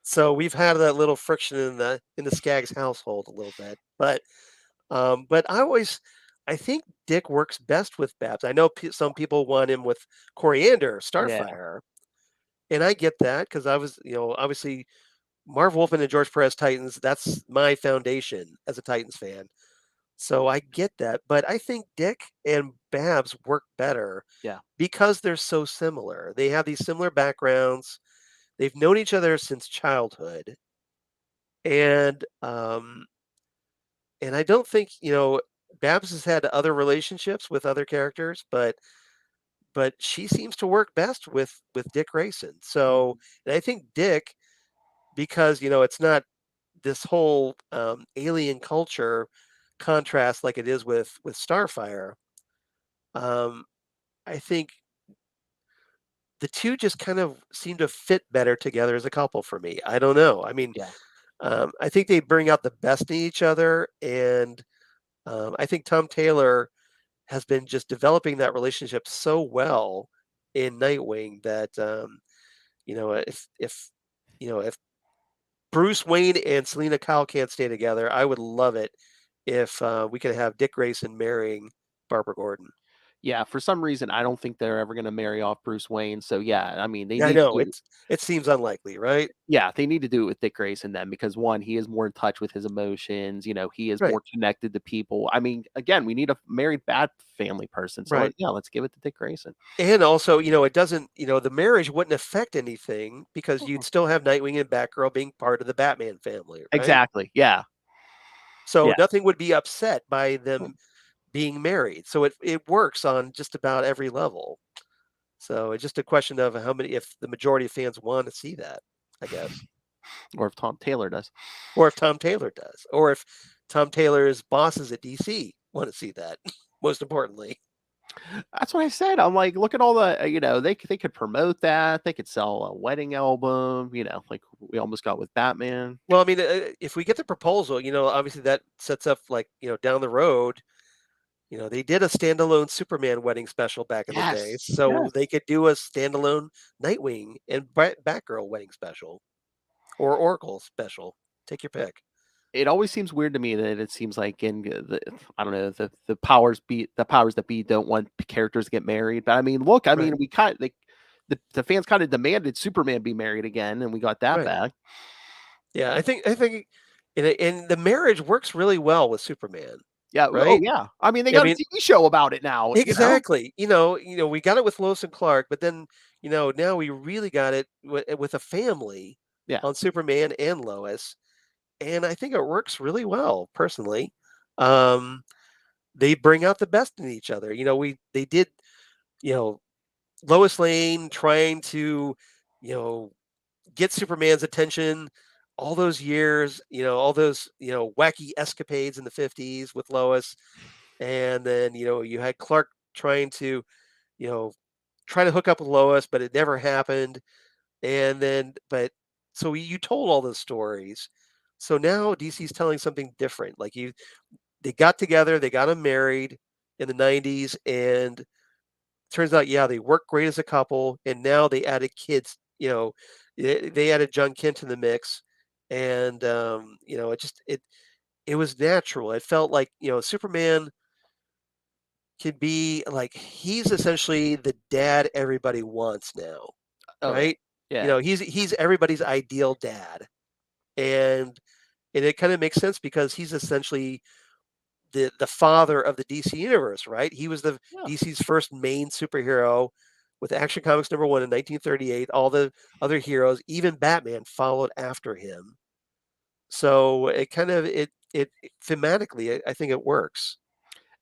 So we've had that little friction in the Skaggs household a little bit. But I think Dick works best with Babs. I know some people want him with Coriander, yeah, Starfire, and I get that because I was, obviously Marv Wolfman and George Perez Titans. That's my foundation as a Titans fan. So I get that, but I think Dick and Babs work better yeah. because they're so similar. They have these similar backgrounds. They've known each other since childhood, and I don't think Babs has had other relationships with other characters, but she seems to work best with Dick Grayson. So, Mhm. and I think Dick, because it's not this whole alien culture contrast like it is with Starfire. Um, I think the two just kind of seem to fit better together as a couple for me. I don't know. I mean, Yeah, I think they bring out the best in each other, and I think Tom Taylor has been just developing that relationship so well in Nightwing that if Bruce Wayne and Selena Kyle can't stay together, I would love it if we could have Dick Grayson marrying Barbara Gordon. yeah, for some reason, I don't think they're ever gonna marry off Bruce Wayne, so, yeah, I mean, they Yeah, I need to know do it seems unlikely, right? they need to do it with Dick Grayson then because, 1, he is more in touch with his emotions, he is Right, more connected to people. I mean, again, we need a married bad family person, so right. let's give it to Dick Grayson. And also, it doesn't, the marriage wouldn't affect anything because you'd Mhm. still have Nightwing and Batgirl being part of the Batman family, right? Exactly, yeah, So yeah. nothing would be upset by them being married. So it works on just about every level. So it's just a question of if the majority of fans want to see that, I guess. Or if Tom Taylor does. Or if Tom Taylor does, or if Tom Taylor's bosses at DC want to see that, most importantly. That's what I said. I'm like, look at all the, they could promote that. They could sell a wedding album, like we almost got with Batman. Well, I mean, if we get the proposal, obviously that sets up like, down the road, they did a standalone Superman wedding special back in the day, Yes, so yes. they could do a standalone Nightwing and Batgirl wedding special or Oracle special. Take your pick. It always seems weird to me that it seems like in I don't know, the powers that be don't want characters to get married. But I mean, look, I Right, mean, we kind like the fans kind of demanded Superman be married again, and we got that right. back. Yeah, I think and the marriage works really well with Superman. Yeah. Oh, right? yeah. I mean, they I got a mean, TV show about it now. exactly. We got it with Lois and Clark, but then, now we really got it with a family Yeah. on Superman and Lois, and I think it works really well, personally. Um, they bring out the best in each other. They did, you know, Lois Lane trying to, you know, get Superman's attention all those years, all those, wacky escapades in the 50s with Lois. And then, you had Clark trying to, you know, try to hook up with Lois, but it never happened. And then, but so you told all those stories. So now DC's telling something different. They got together, they got him married in the 90s, and turns out, yeah, they work great as a couple. And now they added kids, they added John Kent in the mix. And, it was natural. It felt like, Superman could be like, he's essentially the dad everybody wants now, Oh, yeah. right? Yeah. He's everybody's ideal dad, and it kind of makes sense because he's essentially the father of the DC universe, right? He was the Yeah. DC's first main superhero with Action Comics #1 in 1938. All the other heroes, even Batman, followed after him. So it kind of it thematically, I think it works.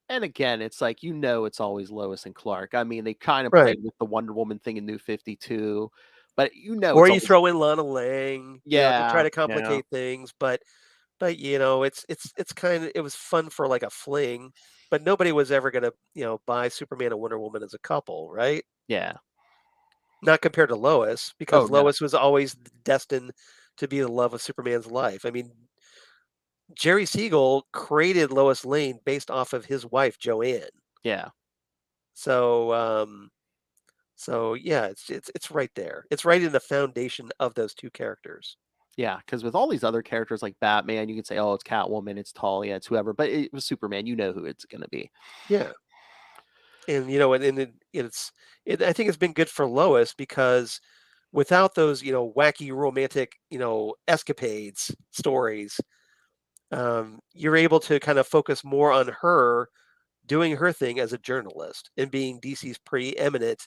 And again, it's like, it's always Lois and Clark. I mean, they kind of Right. played with the Wonder Woman thing in New 52, but Or it's you always throw in Lana Lang, to try yeah, to yeah. complicate things, but it's kind of, it was fun for like a fling, but nobody was ever gonna, buy Superman and Wonder Woman as a couple, right? Yeah. Not compared to Lois, Oh, because no. Lois was always destined to be the love of Superman's life. I mean, Jerry Siegel created Lois Lane based off of his wife Joanne. Yeah. So, so yeah, it's right there. It's right in the foundation of those two characters. Yeah, because with all these other characters like Batman, you can say, "Oh, it's Catwoman, it's Talia, it's whoever," but it was Superman, you know who it's gonna be. Yeah, and I think it's been good for Lois because without those, wacky romantic, escapades stories, you're able to kind of focus more on her doing her thing as a journalist and being DC's preeminent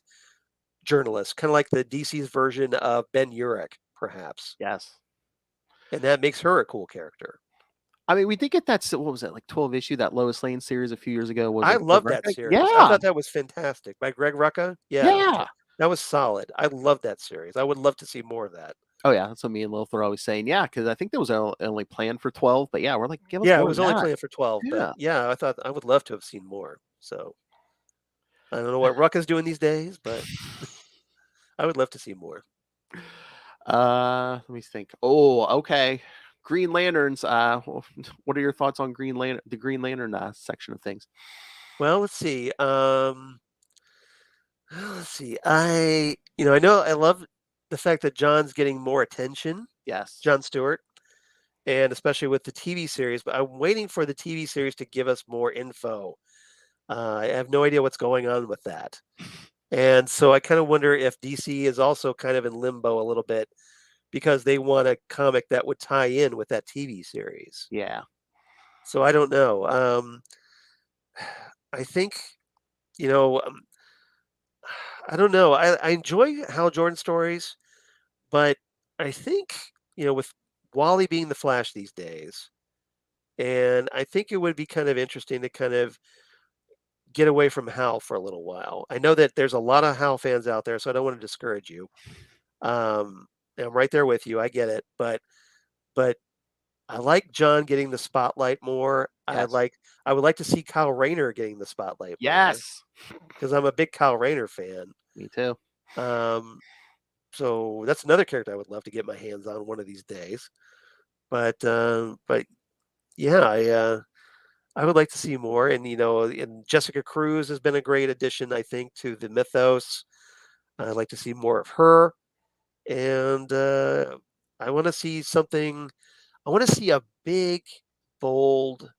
journalist, kind of like the DC's version of Ben Urich, perhaps. Yes. And that makes her a cool character. I mean, we did get that what was it, like 12 issue, that Lois Lane series a few years ago, was I it Greg love that Rucka? series. I Yeah, thought that was fantastic. By Greg Rucka? Yeah, yeah. that was solid. I love that series. I would love to see more of that. Oh, yeah, that's what me and Lilith were always saying, yeah, because I think there was only planned for 12, but yeah, we're like, "Give us Yeah, it more was than only that." planned for 12, but Yeah. yeah, I thought I would love to have seen more. So I don't know what Rucka's doing these days, but I would love to see more. Let me think. Oh, okay. Green Lanterns, what are your thoughts on the Green Lantern, section of things? Well, let's see. Let's see. I know I love the fact that John's getting more attention, Yes. John Stewart, and especially with the TV series, but I'm waiting for the TV series to give us more info. I have no idea what's going on with that. And so I kind of wonder if DC is also kind of in limbo a little bit because they want a comic that would tie in with that TV series. Yeah. So I don't know. I think, you know, um, I don't know. I enjoy Hal Jordan stories, but I think, with Wally being the Flash these days, and I think it would be kind of interesting to kind of get away from Hal for a little while. I know that there's a lot of Hal fans out there, so I don't want to discourage you. Um, and I'm right there with you. I get it, but I like John getting the spotlight more. Yes. I would like to see Kyle Rayner getting the spotlight more Yes. because I'm a big Kyle Rayner fan. Me too. Um, so that's another character I would love to get my hands on one of these days. But yeah, I would like to see more. And Jessica Cruz has been a great addition, I think, to the mythos. I'd like to see more of her, and I want to see something. I want to see a big, bold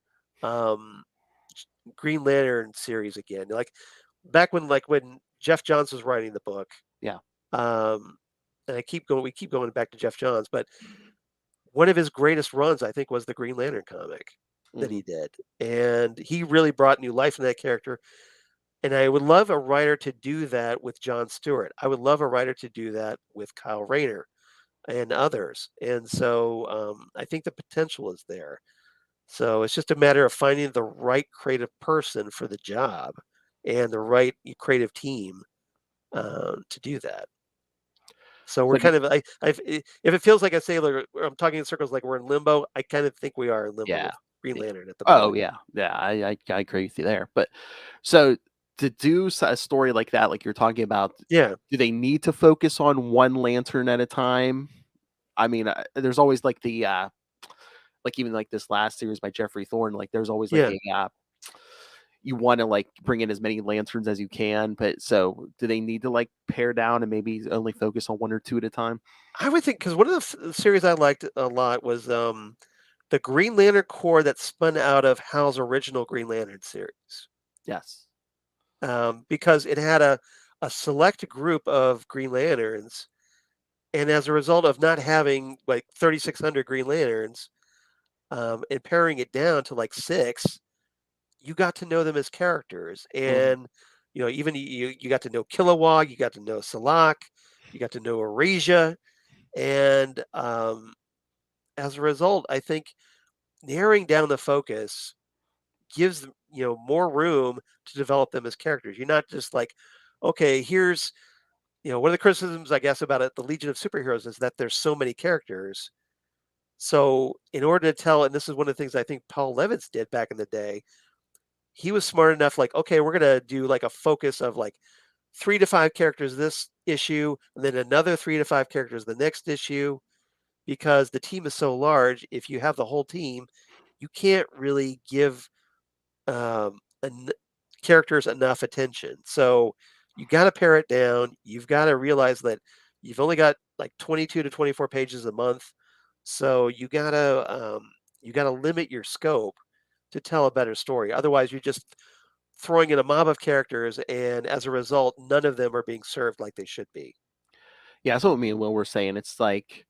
um, Green Lantern series again, like back when Jeff Johns was writing the book. Yeah. Um, and we keep going back to Jeff Johns, but one of his greatest runs, I think, was the Green Lantern comic. that he Mhm. did, and he really brought new life in that character. And I would love a writer to do that with Jon Stewart. I would love a writer to do that with Kyle Rayner and others. And so I think the potential is there. So it's just a matter of finding the right creative person for the job and the right creative team to do that. So we're So do kind of, if it feels like I say, like, I'm talking in circles like we're in limbo, I kind of think we are in limbo yeah. with Green Yeah. Lantern at the Oh, moment. yeah. Yeah, I agree with you there, but so to do a story like that, like you're talking about, Yeah, do they need to focus on one lantern at a time? I mean, there's always like like even like this last series by Jeffrey Thorne, like there's always like yeah. you want to like bring in as many lanterns as you can, but so do they need to like pare down and maybe only focus on one or two at a time? I would think because one of the series I liked a lot was the Green Lantern Corps that spun out of Hal's original Green Lantern series, Yes. because it had a select group of Green Lanterns, and as a result of not having like 3,600 Green Lanterns, and paring it down to like six, you got to know them as characters, Mhm. and even you got to know Kilowog, you got to know Salak, you got to know Erasia, and as a result, I think narrowing down the focus gives them, more room to develop them as characters. You're not just like, okay, here's, one of the criticisms I guess about it, the Legion of Superheroes, is that there's so many characters. So in order to tell, and this is one of the things I think Paul Levitz did back in the day, he was smart enough, like, okay, we're gonna do like a focus of like 3 to 5 characters this issue, and then another 3 to 5 characters the next issue, because the team is so large. If you have the whole team, you can't really give en characters enough attention. So you gotta pare it down. You've gotta realize that you've only got like 22 to 24 pages a month. So you gotta limit your scope to tell a better story. Otherwise, you're just throwing in a mob of characters, and as a result, none of them are being served like they should be. Yeah, that's what me and Will were saying. It's like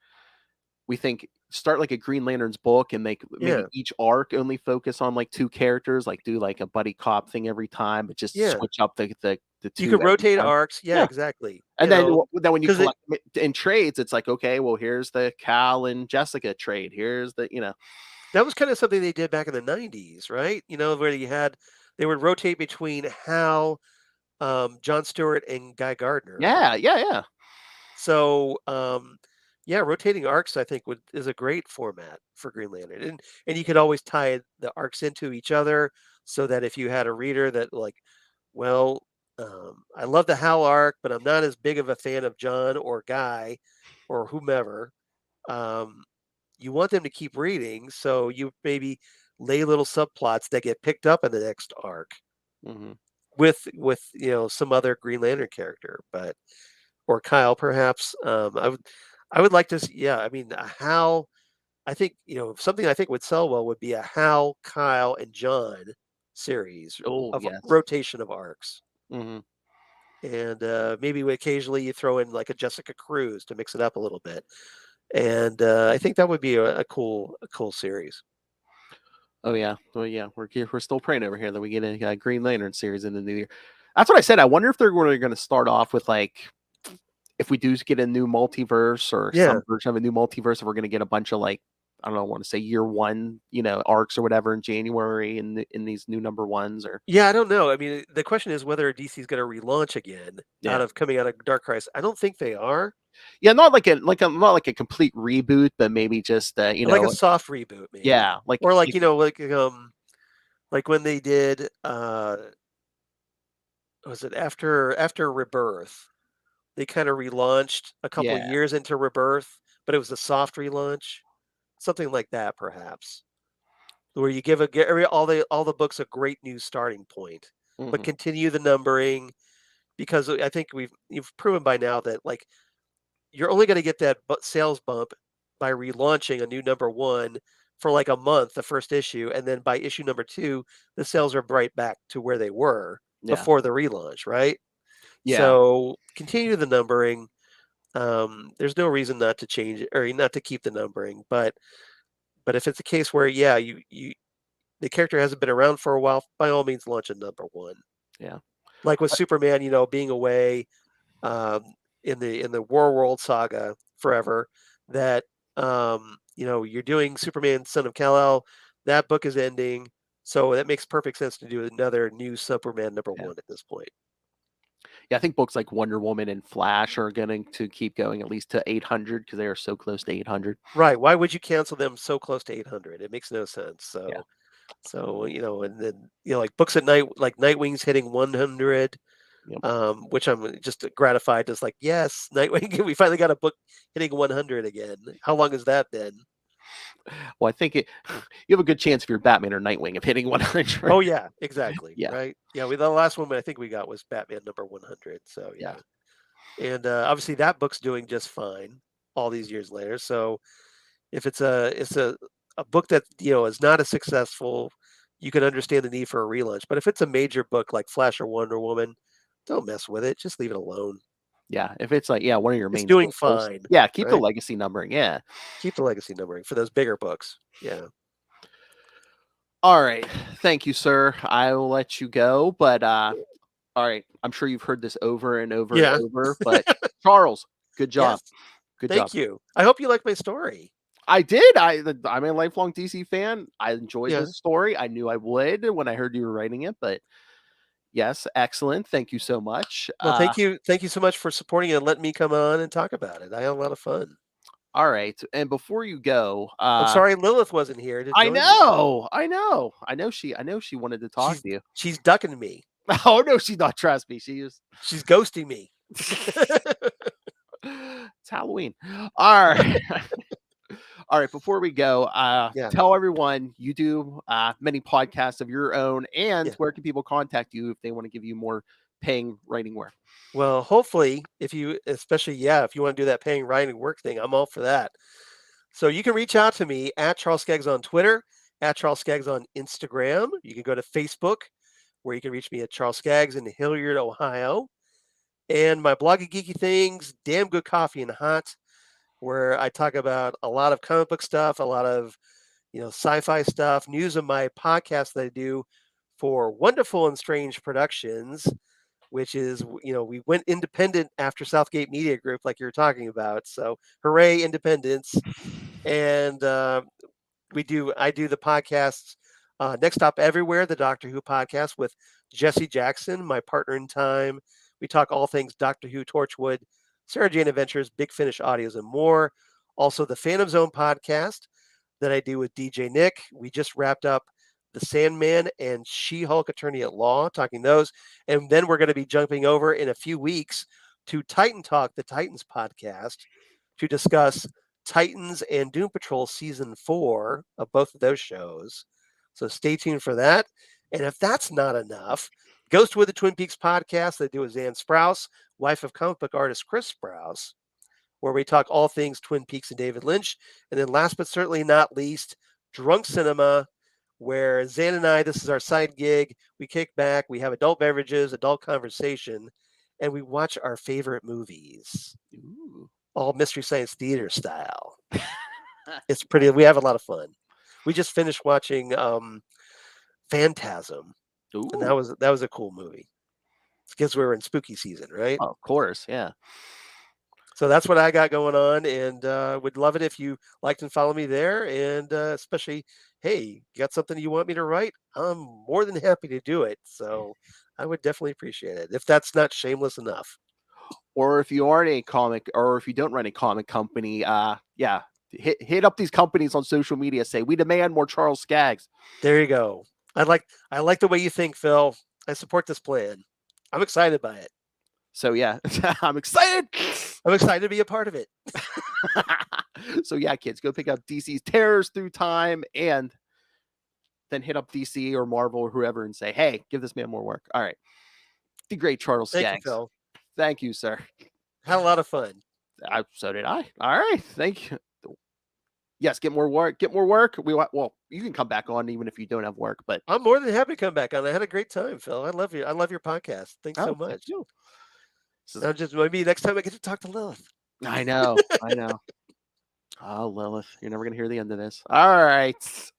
we think start like a Green Lantern's book and make maybe Yeah, each arc only focus on like two characters, like do like a buddy cop thing every time, but just yeah. switch up the You two could every rotate time. arcs. Yeah, Yeah. exactly. And then when you Because it collect it in trades, it's like, okay, well, here's the Cal and Jessica trade. Here's That was kinda something they did back in the '90s, right? Where they would rotate between Hal, John Stewart, and Guy Gardner. yeah, yeah, yeah. So, yeah, rotating arcs, I think, would is a great format for Green Lantern, and you could always tie the arcs into each other, so that if you had a reader that like, well, I love the Hal arc, but I'm not as big of a fan of John or Guy or whomever. Um, you want them to keep reading, so you maybe lay little subplots that get picked up in the next arc Mhm. with some other Green Lantern character, but or Kyle perhaps. I would like to see, yeah. I mean, a Hal. I think something I think would sell well would be a Hal, Kyle, and John series Oh, of yes. rotation of arcs. Mhm. And maybe occasionally you throw in like a Jessica Cruz to mix it up a little bit. And I think that would be a cool series. Oh, yeah. Well, yeah, we're still praying over here that we get a Green Lantern series in the new year. That's what I said. I wonder if they're really gonna start off with, like, if we do get a new multiverse or Yeah. some version of a new multiverse, if we're gonna get a bunch of, like, I don't know, I wanna say year 1, arcs or whatever in January in these new number ones or Yeah, I don't know. I mean, the question is whether DC is going to relaunch again yeah. coming out of Dark Crisis. I don't think they are. Yeah, not like a not like a complete reboot, but maybe just, Like a soft reboot, maybe, yeah, like or like like when they did was it after Rebirth? They kind of relaunched a couple of yeah. years into Rebirth, but it was a soft relaunch, something like that, perhaps, where you give all the books a great new starting point, but Mhm. continue the numbering because I think you've proven by now that like you're only going to get that sales bump by relaunching a new number one for like a month, the first issue, and then by issue number two, the sales are right back to where they were Yeah. before the relaunch, right? Yeah. So continue the numbering. There's no reason not to change it or not to keep the numbering, but if it's a case where yeah, the character hasn't been around for a while, by all means, launch a number one. Yeah. Like with Superman, being away in the War World saga forever, that you're doing Superman, Son of Kal-El. That book is ending, so that makes perfect sense to do another new Superman number Yeah. one at this point. Yeah, I think books like Wonder Woman and Flash are going to keep going at least to 800 because they are so close to 800. Right? Why would you cancel them so close to 800? It makes no sense. Yeah. So and then like books at night, like Nightwing's hitting 100. Yep. Which I'm just gratified. Just like, yes, Nightwing, we finally got a book hitting 100 again. How long has that been? Well, I think you have a good chance if you're Batman or Nightwing of hitting 100. Oh yeah, exactly. Yeah. Right. Yeah. The last one I think we got was Batman number 100. So yeah, and obviously that book's doing just fine all these years later. So if it's a book that is not as successful, you can understand the need for a relaunch. But if it's a major book like Flash or Wonder Woman, don't mess with it. Just leave it alone. Yeah. If it's like, one of your It's main doing staples, fine. yeah, keep the Right? legacy numbering. Yeah. Keep the legacy numbering for those bigger books. Yeah. All right. Thank you, sir. I will let you go. But all right. I'm sure you've heard this over and over Yeah. and over. But Charles, good job. Yes. Good job. Thank you. I hope you like my story. I did. I'm a lifelong DC fan. I enjoyed Yeah. this story. I knew I would when I heard you were writing it, but yes, excellent. Thank you so much. Well, thank you. Thank you so much for supporting it and letting me come on and talk about it. I had a lot of fun. All right. And before you go, I'm sorry Lilith wasn't here to I join me. know. I know she wanted to talk to you. She's ducking me. Oh no, she's not. Trust me. She's ghosting me. It's Halloween. All right. All right. Before we go, Yeah. tell everyone you do many podcasts of your own, and Yeah. where can people contact you if they want to give you more paying writing work? Well, hopefully, if you want to do that paying writing work thing, I'm all for that. So you can reach out to me at Charles Skaggs on Twitter, at Charles Skaggs on Instagram. You can go to Facebook, where you can reach me at Charles Skaggs in Hilliard, Ohio. And my blog of geeky things, Damn Good Coffee and Hot, where I talk about a lot of comic book stuff, a lot of sci-fi stuff, news of my podcast that I do for Wonderful and Strange Productions, which is we went independent after Southgate Media Group, like you were talking about. So hooray, independence! And I do the podcasts Next Stop Everywhere, the Doctor Who podcast with Jesse Jackson, my partner in time. We talk all things Doctor Who, Torchwood, Sarah Jane Adventures, Big Finish Audios, and more. Also, the Phantom Zone podcast that I do with DJ Nick. We just wrapped up The Sandman and She-Hulk Attorney at Law, talking those. And then we're going to be jumping over in a few weeks to Titan Talk, the Titans podcast, to discuss Titans and Doom Patrol season 4 of both of those shows. So stay tuned for that. And if that's not enough, Ghost with the Twin Peaks podcast that I do with Zan Sprouse, wife of comic book artist Chris Sprouse, where we talk all things Twin Peaks and David Lynch. And then last but certainly not least, Drunk Cinema, where Zan and I, this is our side gig. We kick back, we have adult beverages, adult conversation, and we watch our favorite movies. Ooh. All Mystery Science Theater style. It's pretty, we have a lot of fun. We just finished watching Phantasm. Ooh. And that was a cool movie. It's because we were in spooky season, right? Oh, of course, yeah. So that's what I got going on, and would love it if you liked and follow me there. And especially, hey, you got something you want me to write? I'm more than happy to do it. So I would definitely appreciate it if that's not shameless enough. Or if you aren't a comic, or if you don't run a comic company, hit up these companies on social media. Say we demand more Charles Skaggs. There you go. I like the way you think, Phil. I support this plan. I'm excited by it. So yeah, I'm excited. I'm excited to be a part of it. So yeah, kids, go pick up DC's Terrors Through Time, and then hit up DC or Marvel or whoever and say, hey, give this man more work. All right. The great Charles Skaggs. Thank you, Phil. Thank you, sir. Had a lot of fun. So did I. All right. Thank you. Yes, get more work. Get more work. Well, you can come back on even if you don't have work, but I'm more than happy to come back on. I had a great time, Phil. I love you. I love your podcast. Thanks so much. Thank you. Now just maybe next time I get to talk to Lilith. I know. I know. Oh, Lilith, you're never gonna hear the end of this. All right.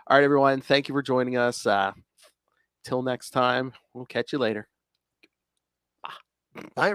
All right, everyone. Thank you for joining us. Till next time, we'll catch you later. Bye.